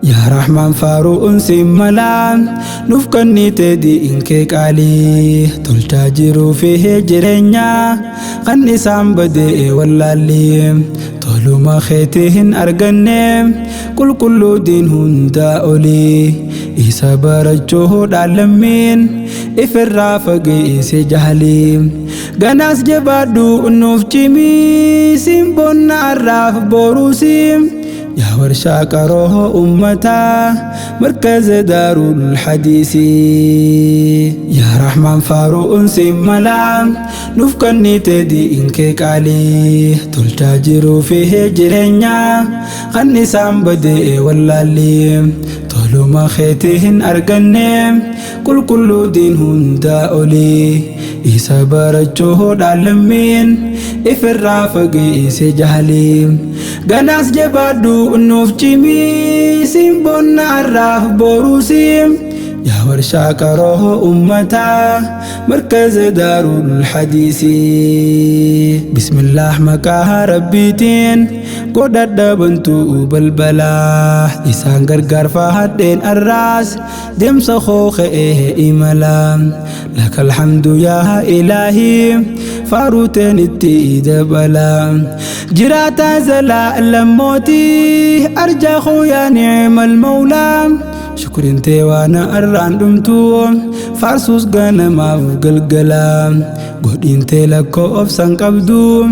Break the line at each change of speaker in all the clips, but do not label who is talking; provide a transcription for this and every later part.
يا رحمن فاروق سملا نفكني تدي إنك علي تلتاجر فيه جرينيا خني سام بدي ولا لي طولو ما خيتهن أرجنم كل دين هندا أولي إيسا برجوه علمين إفرا فقيس جهلي غناس جبادو نفتمي سيمبون عراف بوروسيم يا ورشا كروه أمتا مركز دار الحديث يا رحمن فاروق سملا نفكني تدي إنك علي تلتاجر فيه جرينيا خني سام بدي ولا لي طولو ما خيتهن أرجنم كل دين هندا أولي إيسا برجوه علمين إفرا فقيس جهلي غناس جبادو نفتمي سيمبون عراف بوروسيم يا ورشا كروه أمتا مركز دار الحديث بسم الله مكاها ربيتين قدد بنتو بالبلا إسان غرغر فهدين الراس دم سخوخ إيمالا لك الحمد يا إلهي فاروتين التيد بلا جراتا زلا لموتي أرجى خويا نعم المولى شكر انت وانا أران دمتو فارسوس غانا ما فقلقلا قد انت لكو أفسان قبدو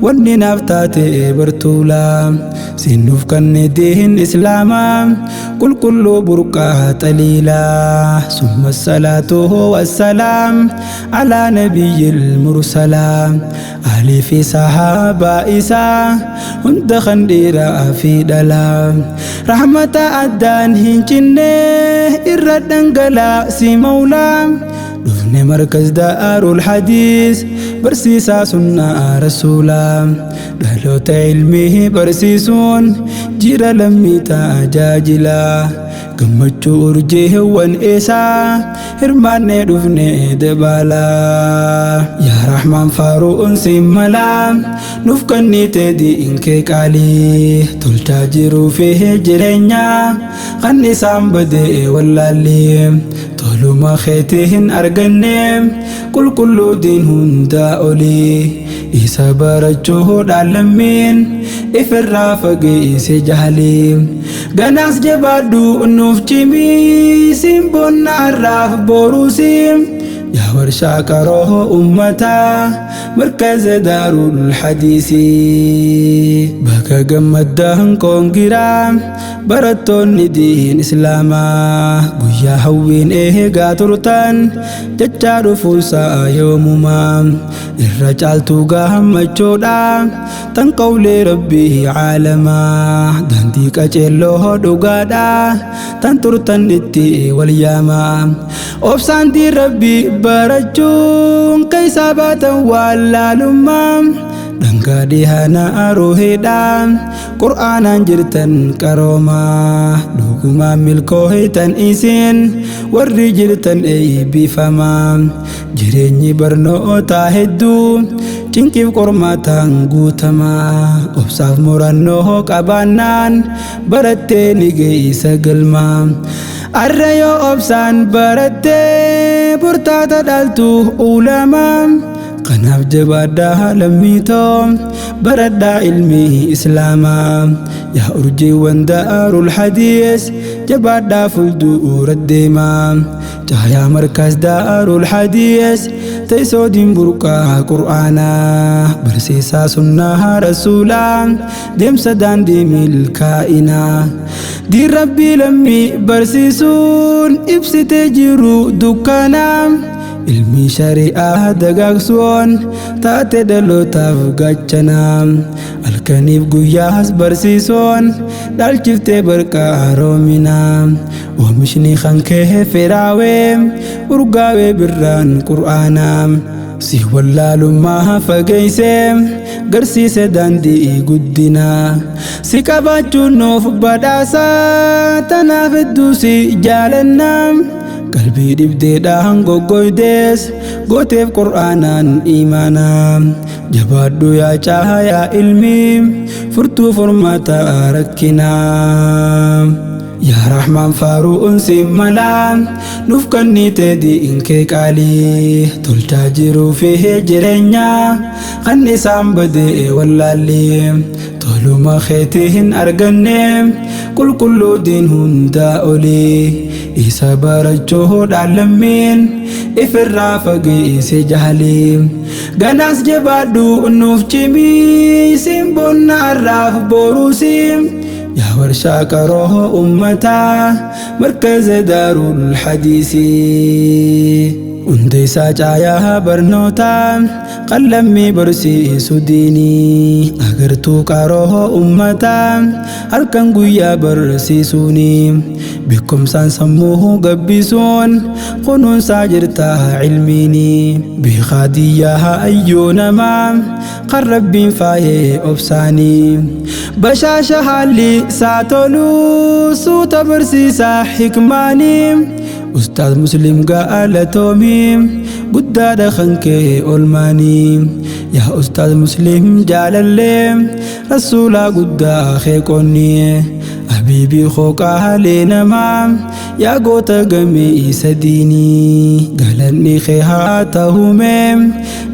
ودي نفتاتي برطولا سنوف كان دين إسلاما كل بركة تليلا ثم الصلاة والسلام على نبي المرسلا أهلي في صحابة إسا هند خنديرا في دلا رحمة أدان هنجنة إردن غلاء مولا دفن مركز دار الحديث برسيسا سنة رسولا دهلوت علمه برسيسون جير لمي تاجاجلا قمتشو أرجيه وانئسا هرماني دفني دبالا يا رحمن فاروق سملا نفكني تدي إنك علي تلتاجر فيه جرينيا خني سام بدي ولا لي طولو ما خيتهن أرجنم كل دين هندا أولي إيسا برجوه علمين إفرا فقيس جهلي غناس جبادو نفتمي سيمبون عراف بوروسيم يا ورشا كروه أمتا مركز دار الحديث بكا قمدهن كونجرام براتون دين إسلاما قويا هوين قاترتان ججار فوسا يومما الرجال توقاهم مجودا تنقول ربي عالما دانديك أجلوه دوغادا تنترتن اتي والياما أفسان دي ربي برجون كيساباتا ولا لمام dangga dihana aruhidam Qur'anan jirtan karoma duguma milkohitan isin warri jirtan bifama jireenyi barnoota hedduu cinqiif qormaatan guutama obsaaf murannoo qabaannaan barattee ni geessa galma arra yoo obsaan barattee burtaata dhaltu ulamaa kanaaf jabaadhaa lammiitoo baradhaa ilmi islaamaa yaa urjiiwwan daarul hadiis jabaadhaa fuuldura deemaa caayaa markaas daarul hadiis teessoo diin burqaa qur'aanaa barsiisaa sunnaa rasuulaa deemsa daandii milkaa'inaa diin rabbii lammii barsiisuun ibsitee jiru dukkanaa ilmi shari'aa dagaagsuun taate dhalootaaf gaachanaa halkaniif guyyaas barsiisuun dhaalchiftee barqaa roominaa oomishni kan kee firaawee urgaawee birraan qur'aanaa si wallaalummaa fageessee garsiise daandii guddinaa si qabaachuun nuuf badhaasaa tanaaf hedduu si jaalannaa qalbii dhibdeedhaan goggoydees gooteef qur'aanaan iimaanaa jabaadhu yaa caayaa ilmi furtuu furmaata rakkinaa yaa Rahmaan faaruun si mala nuuf kennite diinkee qaalii tolchaa jiruu fi jireenya kan isaan badee wallaallee toluma keetiin arganne qulqulluu diin hundaa olii isa barachuudhaan lammiin ifirraa fageesse jahaliin ganaas jabaadhu nuuf cimii simbonna arraaf boruusiin yaa warshaa qaroo ummataa markaza daarul hadiisii hundeessaa caayaa barnootaa qallammii barsiisu diinii agartuu qaroo ummataa halkan guyyaa barsiisuuni beekumsaan sammuu gabbisuun kunuunsaa jirtaa cilmiini beekaadiyyaa ayyuu namaa kan rabbiin faayee obsaanii bashaasha haalli isaa toluu suuta barsiisaa hikmaanii Ustaaz Muslim gaalatoomi guddaadha kan kee olmaanii yaa Ustaaz Muslim jaalallee rasuulaa guddaa keeqonni habiibii qooqaalee namaa yaa goota gamee isa diinii galanni kee haa ta'uume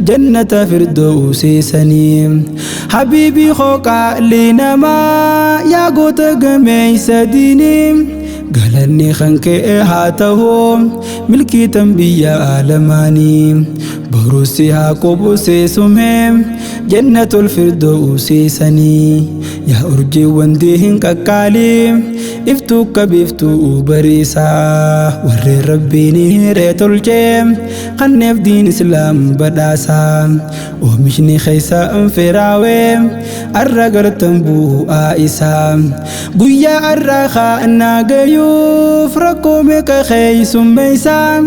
jannata firdawsii sanii habiibii qooqaalee namaa yaa goota gamee isa diinii galanni kan kee haa ta'uu milkii tanbiyya alamaanii boruusi haa qubsiisume jannatul firdawsii sanii yaa urjiiwwan diin qaqqaalii iftuu kabiiftuu bariisaa warreen rabbiin hiree tolchee kanneef diin islaam badhaasaa oomishni keessa firaawee arra gartan bu'aa isaa guyyaa arra kaanaa gayuuf rakkoo meeqa keeysummeeysaa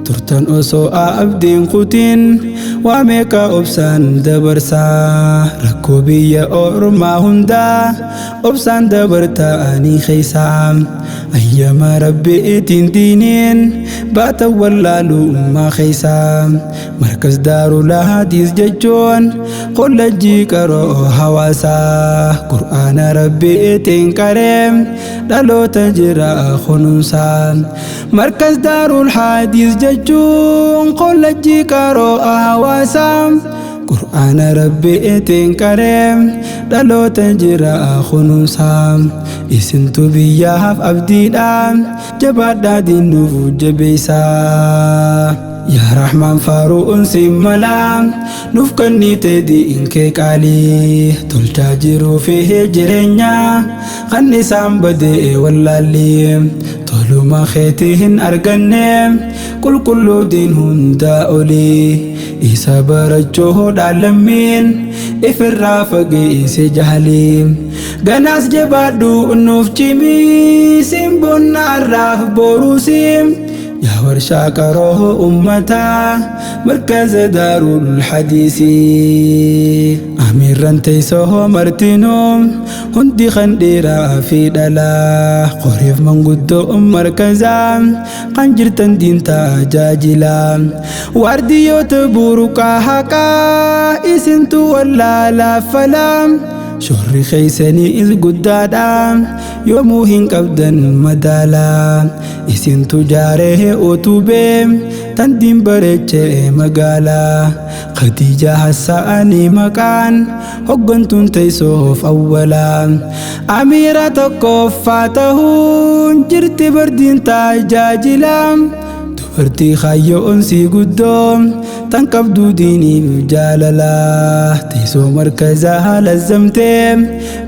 turtan osoo abdiin kutiin waa meeqa obsaan dabarsaa rakkoo biyya ormaa hundaa obsaan dabartaanii keeysaa ayyama rabbiitiin diiniin baata wallaalummaa keeysaa markas daarul hadiis jechuun kollajjii qaroo hawaasaa qur'aana rabbiitiin qareem dhaloota jira kunuunsaa markas daarul hadiis jechuun kollajjii qaroo hawaasaa qur'aana rabbiitiin qareem dhaloota jira kunuunsaa isintu biyyaaf abdiidhaan jabaadhaa diinuuf jabeessaa yaa Rahmaan faaruun si mala nuuf kennite diinkee qaalii tolchaa jiruu fi jireenya kan isaan badee wallaallee toluma keetiin arganne qulqulluu diin hundaa olii isa barachuudhaan lammiin ifirraa fageesse jahaliin ganaas jabaadhu nuuf cimii simbonna arraaf boruusiin yaa warshaa qaroo ummataa markaza daarul hadiisii amiirran teessoo martinuu hundi kan dhiiraa fi dhalaa qoriif manguddoo markazaa kan jirtan diin tajaajilaa waardiyyoota buruqaa haqaa isintu wallaalaa falaa shorri keeysanii guddaadha yoomuu hin qabdan madaalaa isintu jaaree utubee tan diin bareechee magaalaa Khadija Hassanii maqaan hoggantuun teessoof awwalaa amiira tokkoffaa ta'uun jirti bardiin tajaajilaa dubartii kaayyoon si guddoo tan qabduu diiniif jaalalaa teessoo markazaa lazzamtee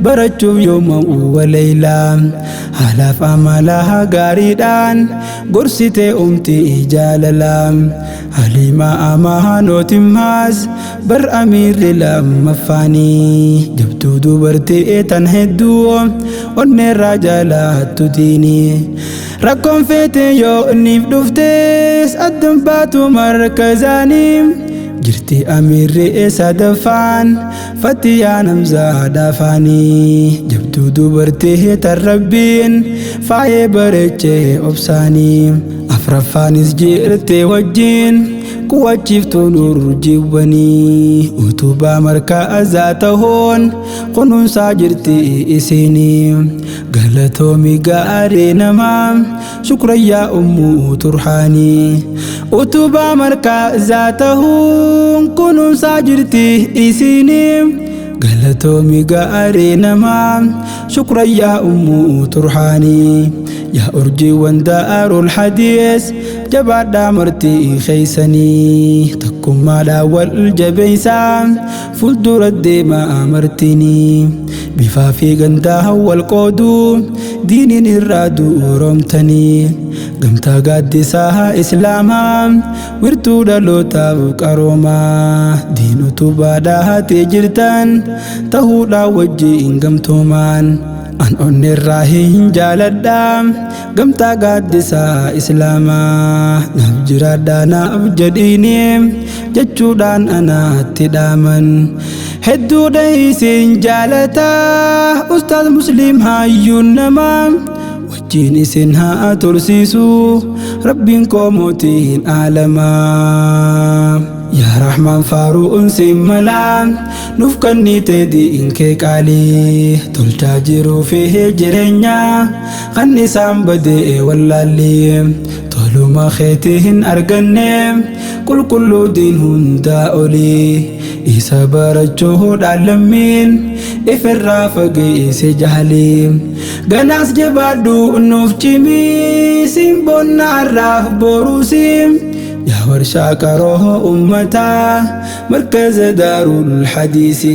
barachuuf yooma waleeylaa haalaaf amalaa gaariidhaan gorsitee umtii jaalalaa haliimaa amaanootimmaas bar amiirri lammaffaanii jabduu dubartii tan hedduu onneerraa jaalattu diinii rakkoon feete yoo niif dhuftees addan baatu markazaanii jirti amiirri sadaffaan fatiyyaa namzaa dhaafaanii jabduu dubartii tan rabbiin faayee bareechee obsaanii afraffaanis jirti wajjiin kuwachiftu nurjiwani utuba markaza tahon qunun sajirti isini galatomi gaare nama shukran ya ummu turhani utuba markaza tahon qunun sajirti isini galatomi gaare nama shukran ya ummu turhani يا أرجي واندار الحديث جبعد مرتي خيسني تكم على والجبيسان فلدر الدماء أمرتني بفافي قنده والقودو دين الرادو رمتني قمت قدسها إسلاما ورتو دلو تابك أروما دين تبادها تجرتان تهودا وجي إن قمتومان أن الراهين جالدام قمت قدسا إسلاما نفجرادا نفجديني جتشودان أنا تداما هدو دايسين جالتا أستاذ مسلم هايون نما وجيني سنها ترسيسو ربين كوموتين آلما يا رحمن فاروق سملا نفكني تدي إنك علي تلتاجر فيه جرنيا خني سامبدي واللالي طولو ما خيتهن أرقني كل دين هندا أولي إيسا بارجوه دعلمين إفر فقي إيسي جهلي غناس جبادو نفجمي سيمبون عراف بوروسيم يا ورشا كروه أمتا مركز دار الحديث